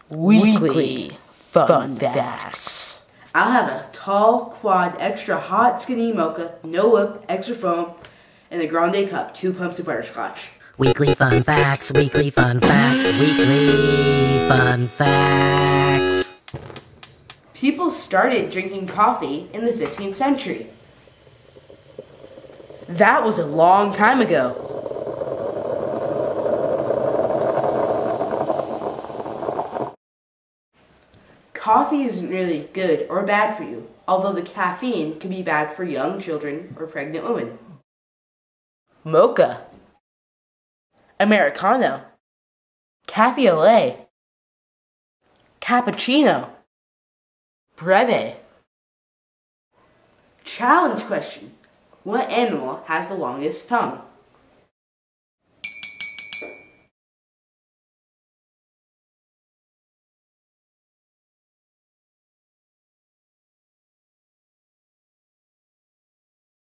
Weekly Fun Facts. I'll have a tall, quad, extra hot, skinny mocha, no whip, extra foam, and a grande cup, 2 pumps of butterscotch. Weekly Fun Facts, Weekly Fun Facts, Weekly Fun Facts. People started drinking coffee in the 15th century. That was a long time ago. Coffee isn't really good or bad for you, although the caffeine can be bad for young children or pregnant women. Mocha, Americano, Cafe au lait, Cappuccino, Breve. Challenge question. What animal has the longest tongue?